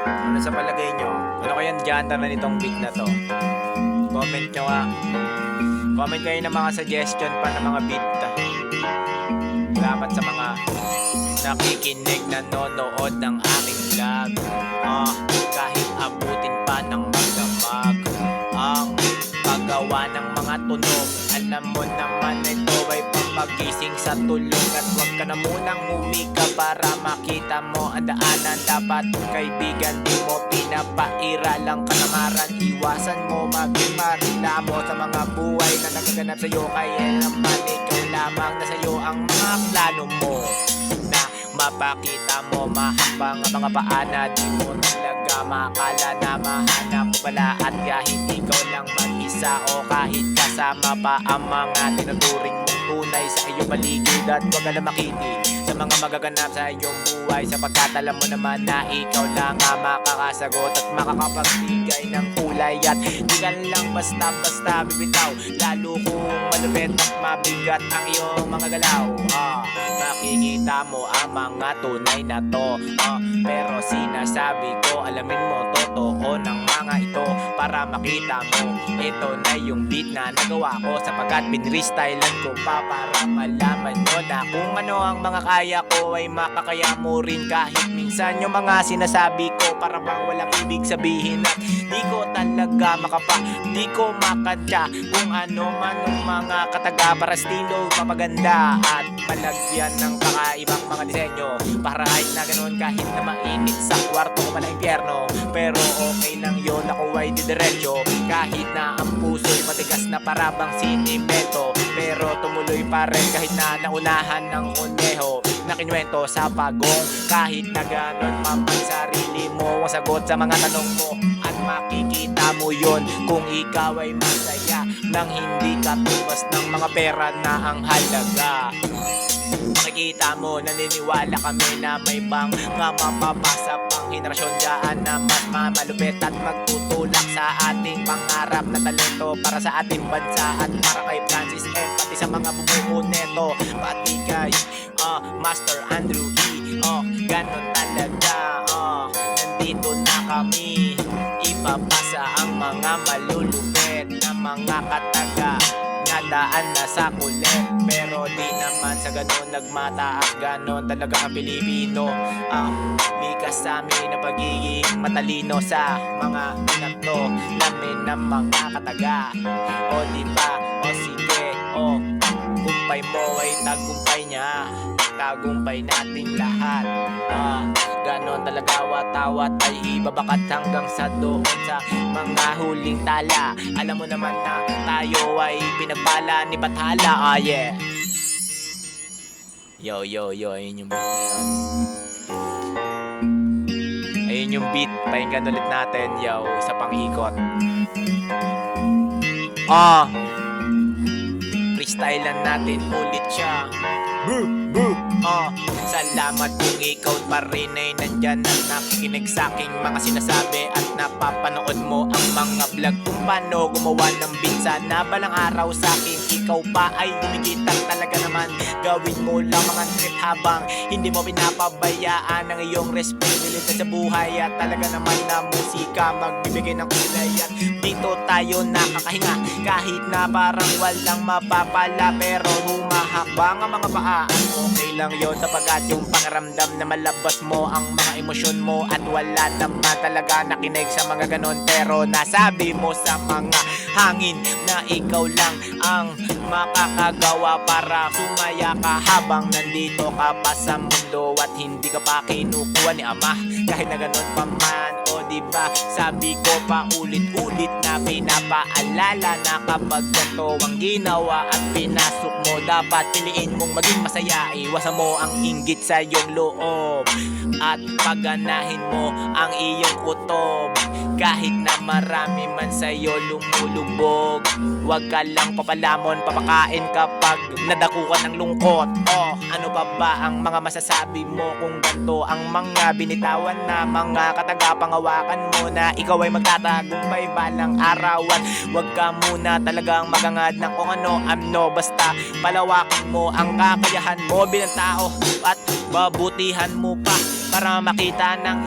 Ano sa palagay nyo? Ano kayang genre na nitong beat na to? Comment nyo nga. Comment kayo ng mga suggestion pa ng mga beat. Salamat sa mga nakikinig, nanonood ng aking vlog. Kahit abutin pa ng magdamag ang paggawa ng mga tunog, alam mo naman ito ay pampagising sa tulog. At huwag ka na munang humika para makita mo ang daanan. Dapat kaibigan, di mo pinapairalang katamaran. Iwasan mo maging marilamo sa mga buhay na nagaganap sa'yo. Kaya naman ikaw lamang na sa'yo ang mga plano mo, na mapakita mo mahapang ang mga paana. Di mo talaga makala na mahanap mo pala. At kahit ikaw lang mag-isa o kahit kasama pa ang mga tinuturing mong tunay sa iyong paligid. At huwag ka na makinig sa mga magaganap sa iyong buhay, sapagkat alam mo naman na ikaw lang ang makakasagot at makakapagbigay ng kulay. At di ka lang basta-basta bibitaw, lalo kung malupit at mabigat ang iyong mga galaw. Makikita mo ang mga tunay na to, pero sinasabi ko, alamin mo totoo ng mga ito. Para makita mo, ito na yung beat na nagawa ko, sapagkat pinrestylan ko pa para malaman nyo na kung ano ang mga kaya ko ay makakaya mo rin. Kahit minsan yung mga sinasabi ko para bang walang ibig sabihin, at di ko talaga makapa, di ko makadya kung ano man ang mga kataga para estilo mapaganda at malagyan ng kakaibang mga disenyo. Para kahit na ganun, kahit na mainit sa kwarto ko man impyerno, pero okay lang yun, ako ay didiretso. Kahit na ang puso'y matigas na parabang sinimento, pero tumuloy pa rin kahit na naunahan ng kuneho na kinuwento sa pagong. Kahit na ganun mamang sarili mo ang sagot sa mga tanong mo, at makikita mo yon kung ikaw ay masaya nang hindi katubas ng mga pera na ang halaga. Makikita mo, naniniwala kami na may bang nga mapapasa pang henerasyon dyan na mas mamalupit at magtutulak sa ating pangarap na talento para sa ating bansa at para kay Francis M. Pati sa mga bumuo neto, pati kay Master Andrew E. Ganon talaga, nandito na kami, ipapasa ang mga malulupit na mga kataga nadaan na sa kulit. Pero di naman sa ganon nagmataas, ganon talaga ang Pilipino. Likas sa amin na pagiging matalino sa mga pinato namin ng mga kataga. O diba, o sige, tagumpay mo ay tagumpay niya, tagumpay natin lahat. Ganon talaga, watawat ay ibabakat hanggang sa doon sa mga huling tala. Alam mo naman na tayo ay pinagpala ni Bathala. Yeah. Yo, ayun yung beat na yun. Ayun yung beat, pakinggan ulit natin. Yo, isa pang ikot. Freestylean natin ulit siya. Salamat kung ikaw pa rin ay nandyan at nakikinig sa aking mga sinasabi at napapanood mo ang mga vlog kung paano gumawa ng beat. Sana balang araw sa akin ikaw pa ay dumigitan. Talaga naman gawin mo lang mga trip habang hindi mo pinapabayaan ang iyong responsibilidad sa buhay. At talaga naman na musika magbibigay ng kulay, at dito tayo nakakahinga kahit na parang walang mapapala, pero humahakbang ang mga paa. Okay lang yon, sapagkat yung pangaramdam na malabas mo ang mga emosyon mo, at wala naman talaga nakinig sa mga ganon. Pero nasabi mo sa mga hangin na ikaw lang ang makakagawa para sumaya ka habang nandito ka pa sa mundo at hindi ka pa kinukuha ni Ama. Kahit na ganon pa man, diba, sabi ko pa ulit-ulit na pinapaalala na kapag ganito ang ginawa at pinasok mo, dapat piliin mong maging masaya. Iwasan mo ang inggit sa iyong loob at pagganahin mo ang iyong kutob. Kahit na marami man sa'yo lumulubog, huwag ka lang papalamon, papakain kapag nadako ka ng lungkot. Ano ba ang mga masasabi mo kung ganito ang mga binitawan na mga katagapangawakan mo na ikaw ay magtatagumpay balang arawan? Huwag ka muna talagang magangad ng kung ano, basta palawakan mo ang kakayahan mo bilang tao at babutihan mo pa para makita ng